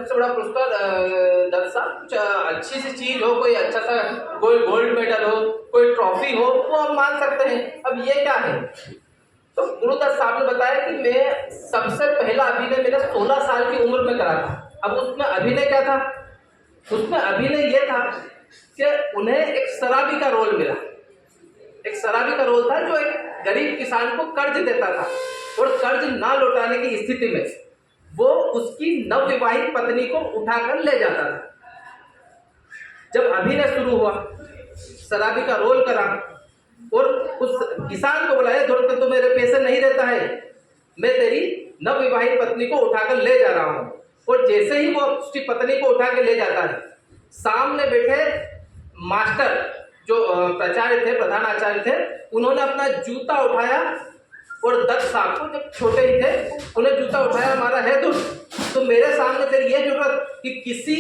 सबसे बड़ा पुरस्कार दत्त साहब, कुछ अच्छी सी चीज हो, कोई अच्छा सा कोई गोल्ड मेडल हो, कोई ट्रॉफी हो, वो हम मान सकते हैं। अब ये क्या है, तो गुरुदत्त साहब ने बताया कि मैं सबसे पहला अभिनय मेरा 16 साल की उम्र में करा था। अब उसमें अभिनय क्या था, उसमें अभिनय ये था कि उन्हें एक शराबी का रोल मिला। एक शराबी का रोल था जो एक गरीब किसान को कर्ज देता था और कर्ज ना लौटाने की स्थिति में वो उसकी नवविवाहित पत्नी को उठाकर ले जाता था। जब अभिनय शुरू हुआ, शराबी का रोल करा और उस किसान को बुलाया, जोड़ तो मेरे पैसे नहीं देता है, मैं तेरी नवविवाहित पत्नी को उठाकर ले जा रहा हूं। और जैसे ही वो उसकी पत्नी को उठा के ले जाता है, सामने बैठे मास्टर जो प्राचार्य थे, प्रधान आचार्य थे, उन्होंने अपना जूता उठाया और दत्त साहब को, जब छोटे ही थे, उन्हें जूता उठाया, मारा, है तो मेरे सामने तेरी ये जरूरत कि किसी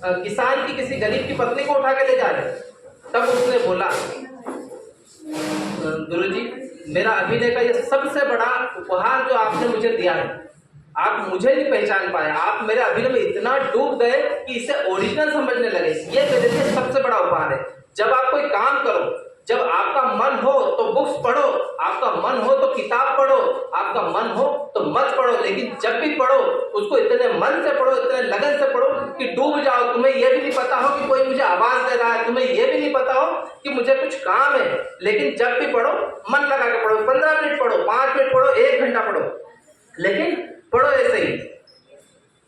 किसान की, किसी गरीब की पत्नी को उठा के ले जा रहे। तब उसने बोला, गुरुजी, मेरा अभिनय का ये सबसे बड़ा उपहार जो आपने मुझे दिया है, आप मुझे नहीं पहचान पाए, आप मेरे अभिनय में इतना डूब गए कि इसे ओरिजिनल समझने लगे। ये मेरे लिए सबसे बड़ा उपहार है। जब आप कोई काम करो, जब आपका मन हो तो बुक्स पढ़ो, आपका मन हो तो किताब पढ़ो, आपका मन हो तो मत पढ़ो, लेकिन जब भी पढ़ो उसको इतने मन से पढ़ो, इतने लगन से पढ़ो कि डूब जाओ। तुम्हें यह भी नहीं पता हो कि कोई मुझे आवाज दे रहा है, तुम्हें यह भी नहीं पता हो कि मुझे कुछ काम है, लेकिन जब भी पढ़ो मन लगा के पढ़ो। 15 मिनट पढ़ो, 5 मिनट पढ़ो, 1 घंटा पढ़ो, लेकिन पढ़ो ऐसे ही।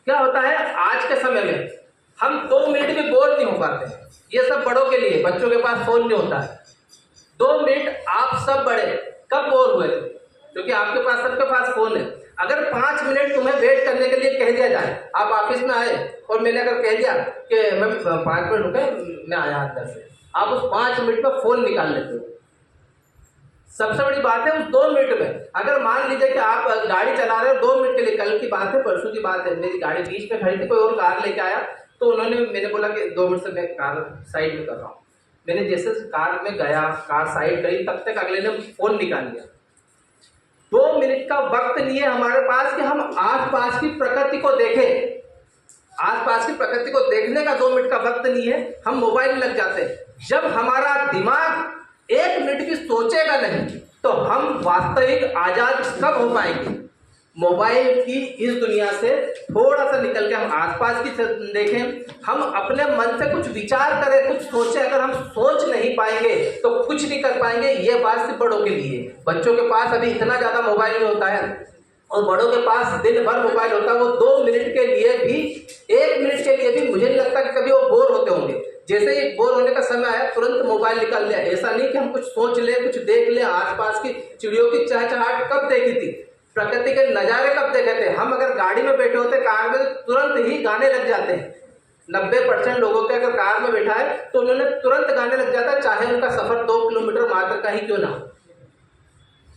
क्या होता है, आज के समय में हम 2 मिनट भी बोर नहीं हो पाते। ये सब बड़ों के लिए, बच्चों के पास फोन नहीं होता है। 2 मिनट आप सब बड़े कब बोर हुए, क्योंकि आपके पास, सबके पास फोन है। अगर 5 मिनट तुम्हें वेट करने के लिए कह दिया जाए, आप ऑफिस में आए और मैंने अगर कह दिया कि मैं 5 मिनट रुके, मैं आया अंदर से, आप उस 5 मिनट में फोन निकाल लेते हो। सबसे बड़ी बात है उस 2 मिनट में, अगर मान लीजिए कि आप गाड़ी चला रहे हो 2 मिनट के लिए, कल की बात है, परसों की बात है, मेरी गाड़ी बीच में खड़ी थी, कोई और कार लेके आया, तो उन्होंने, मैंने बोला कि 2 मिनट से मैं कार साइड में कर रहा हूँ। मैंने जैसे कार में गया, कार साइड करी, तब तक अगले ने फोन निकाल लिया। 2 मिनट का वक्त नहीं है हमारे पास कि हम आसपास की प्रकृति को देखें। आसपास की प्रकृति को देखने का 2 मिनट का वक्त नहीं है, हम मोबाइल में लग जाते हैं। जब हमारा दिमाग 1 मिनट भी सोचेगा नहीं तो हम वास्तविक आजाद कब हो पाएंगे। मोबाइल की इस दुनिया से थोड़ा सा निकल के हम आसपास की देखें, हम अपने मन से कुछ विचार करें, कुछ सोचें। अगर हम सोच नहीं पाएंगे तो कुछ नहीं कर पाएंगे। ये बात सिर्फ बड़ों के लिए। बच्चों के पास अभी इतना ज्यादा मोबाइल में होता है और बड़ों के पास दिन भर मोबाइल होता है। वो 2 मिनट के लिए भी, 1 मिनट के लिए भी मुझे नहीं लगता कि कभी वो बोर होते होंगे। जैसे ही बोर होने का समय आया, तुरंत मोबाइल निकाल लिया। ऐसा नहीं कि हम कुछ सोच ले, कुछ देख ले, आसपास की चिड़ियों की चहचहाट कब देखी थी, प्रकृति के नजारे कब देखे थे। हम अगर गाड़ी में बैठे होते, कार में, तुरंत ही गाने लग जाते हैं। 90% लोगों के अगर कार में बैठा है तो उन्होंने तुरंत गाने लग जाता है, चाहे उनका सफर 2 किलोमीटर मात्र का ही क्यों ना हो।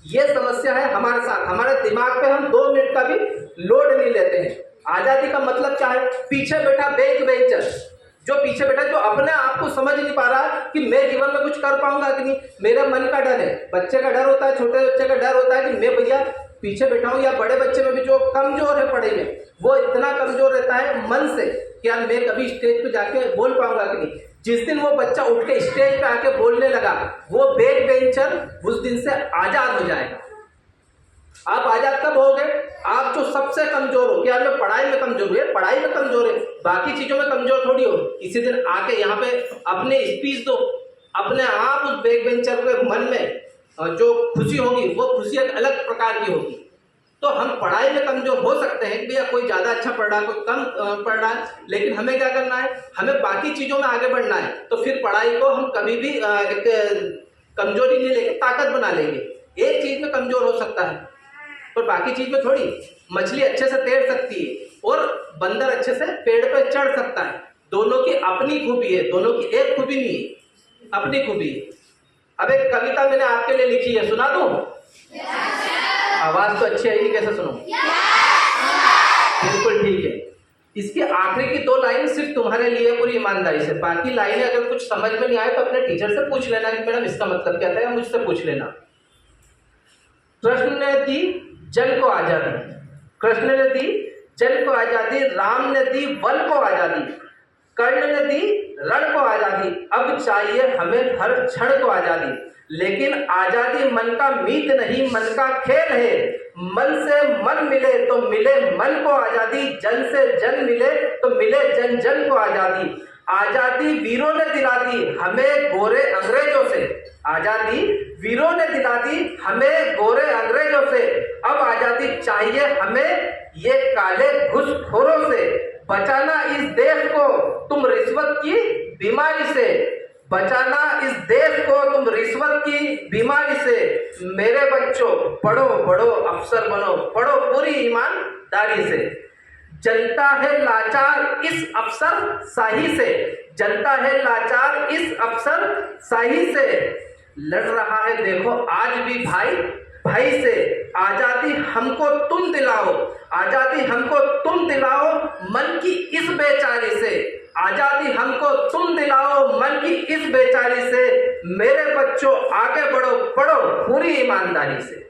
ये समस्या है हमारे साथ। हमारे दिमाग पे हम 2 मिनट का भी लोड नहीं लेते हैं। आजादी का मतलब क्या है, पीछे बैठा बैक बेंचर, जो पीछे बैठा, जो अपने आप को समझ नहीं पा रहा कि मैं जीवन में कुछ कर पाऊंगा कि नहीं। मेरे मन का डर है, बच्चे का डर होता है, छोटे बच्चे का डर होता है कि मैं भैया पीछे बैठा हूं। या बड़े बच्चे में भी जो कमजोर है पढ़ाई में, वो इतना कमजोर रहता है मन से कि यार मैं कभी स्टेज पे जाके बोल पाऊंगा कि नहीं। जिस दिन वो बच्चा उठ के स्टेज पे आके बोलने लगा, वो बैक बेंचर उस दिन से आजाद हो जाएगा। आप आजाद कब होगे, आप जो सबसे कमजोर हो, क्या मैं पढ़ाई में कमजोर हूं, पढ़ाई में कमजोर है, बाकी चीजों में कमजोर थोड़ी हो। इसी दिन आके यहाँ पे अपने स्पीच दो, अपने आप उस बैक बेंचर के मन में जो खुशी होगी, वो खुशी एक अलग प्रकार की होगी। तो हम पढ़ाई में कमजोर हो सकते हैं, भैया कोई ज्यादा अच्छा पढ़ रहा है, कोई कम पढ़ रहा है, लेकिन हमें क्या करना है, हमें बाकी चीजों में आगे बढ़ना है। तो फिर पढ़ाई को हम कभी भी एक कमजोरी नहीं लेके ताकत बना लेंगे। एक चीज में कमजोर हो सकता है पर बाकी चीज में थोड़ी। मछली अच्छे से तैर सकती है और बंदर अच्छे से पेड़ पर चढ़ सकता है। दोनों की अपनी खूबी है, दोनों की एक खूबी नहीं है, अपनी खूबी है। अब एक कविता मैंने आपके लिए लिखी है, सुना दूं? आवाज तो अच्छी आएगी, कैसे सुनो? बिल्कुल ठीक है। इसकी आखिरी की 2 लाइन सिर्फ तुम्हारे लिए, पूरी ईमानदारी से। बाकी लाइनें अगर कुछ समझ में नहीं आए तो अपने टीचर से पूछ लेना कि मैडम इसका मतलब क्या था, या मुझसे पूछ लेना। कृष्ण ने दी जल को आजादी, कृष्ण ने दी जन को आजादी, राम ने दी वन को आजादी, कर्ण ने दी रण को आजादी, अब चाहिए हमें हर क्षण को आजादी। लेकिन आजादी मन का मीत नहीं, मन का खेल है। मन से मन मिले तो मिले मन को आजादी, जन से जन मिले तो मिले जन जन को आजादी। आजादी वीरों ने दिला दी हमें गोरे अंग्रेजों से, आजादी वीरों ने दिला दी हमें गोरे अंग्रेजों से, अब आजादी चाहिए हमें ये काले घुसखोरों से। बचाना इस देश को तुम रिश्वत की बीमारी से, बचाना इस देश को तुम रिश्वत की बीमारी से। मेरे बच्चों पढ़ो बढ़ो अफसर बनो, पढ़ो पूरी ईमानदारी से। जनता है लाचार इस अफसर शाही से, जनता है लाचार इस अफसर शाही से। लड़ रहा है देखो आज भी भाई भाई से, आजादी हमको तुम दिलाओ, आजादी हमको तुम दिलाओ मन की इस बेचारी से, आजादी हमको तुम दिलाओ मन की इस बेचारी से। मेरे बच्चों आगे बढ़ो, पढ़ो पूरी ईमानदारी से।